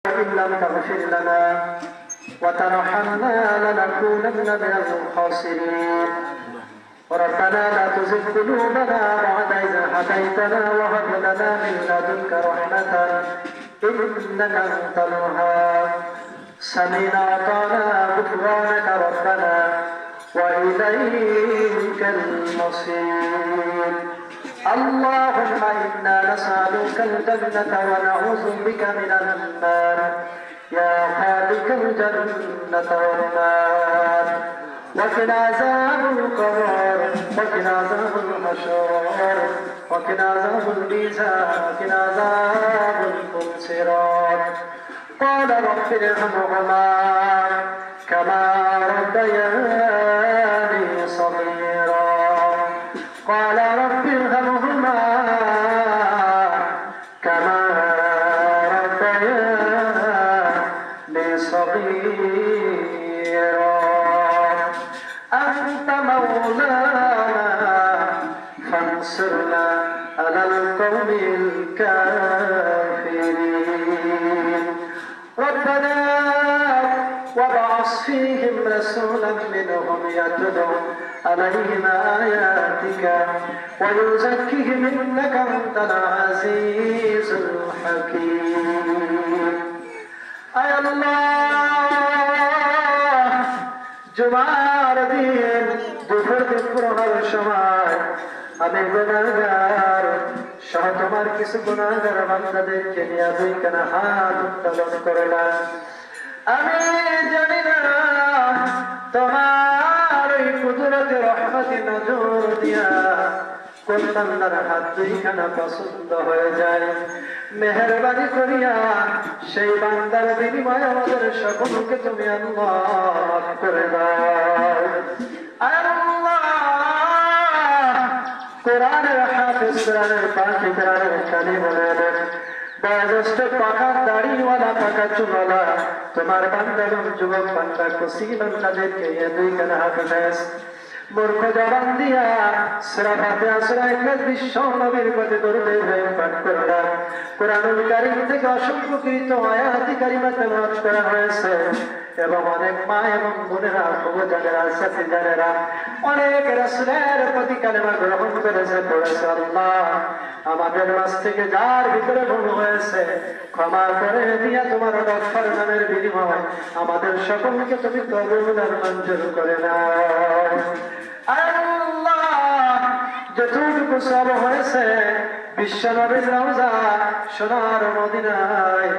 إن لم تغفر لنا وترحمنا لنكونن من الخاسرين ربنا لا تزغ قلوبنا بعد إذ هديتنا وهب لنا من لدنك رحمة إنك أنت الوهاب سمعنا وأطعنا غفرانك ربنا وإليك المصير اللهم إنا نسألك الجنة ونعوذ بك من النار يا خالق الجنة والنار وقنا عذاب القبر وقنا عذاب الحشر وقنا عذاب الميزان وقنا عذاب الصراط قال رب ارحمهما كما ربياني صغيرا قال رب ارحمهما كما ربياني صغيرا أنت مولانا فانصرنا على القوم الكافرين ربنا وابعث فيهم رسولا منهم يتلو عليهم آياتك ويزكيهم إنك أنت العزيز الحكيم أي الله জুমার দিন দুপুর দুপুরের সময় আমি গুনাহগার সহ তোমার কিছু গুনাহগার বান্দাদেরকে নিয়ে দুইখানা হাত উত্তোলন করলাম। আমি জানি না তোমার ওই কুদরতে রহমতে নজর দিয়া কোন বান্দার হাত দুইখানা পছন্দ হয়ে যায়, মেহেরবানি করিয়া সেই বান্দার বিনিময়ে আমাদের সকলকে তুমি আল্লাহ করে দাও। আল্লাহ কোরআনের হাফেজ, কোরআনের পাখি, কোরআনের কালি বলে দেন বয়োজ্যেষ্ঠ পাকা দাড়িওয়ালা পাকা চুলওয়ালা তোমার বান্দা এবং যুবক বান্দা কুসি বান্দাদেরকে এই দুইখানা হাফেজ মূর্খ জবান দিয়া সূরা ফাতিহা সূরা ইখলাস বিশ্ব নবীর প্রতি দরুদ পাঠ করলাম। কোরআনুল কারীম থেকে অসংখ্য কৃত আয়াত কারিমা তেলাওয়াত করা হয়েছে এবং অনেক মা এবং বোনেরা যুবকেরা ছাত্রীরা অনেক রাসূলের প্রতি কালেমা গ্রহণ করেছে পড়েছে। আল্লাহ আমাদের মাঝ থেকে যার ভিতরে ভুল হয়েছে ক্ষমা করে দিয়া তোমার গফফার নামের বিনিময়ে আমাদের সকলকে তুমি কবুল আর মঞ্জুর করে নাও। আল্লাহ যতটুকু সব হয়েছে বিশ্ব নবীর রওজা সোনার মদিনায়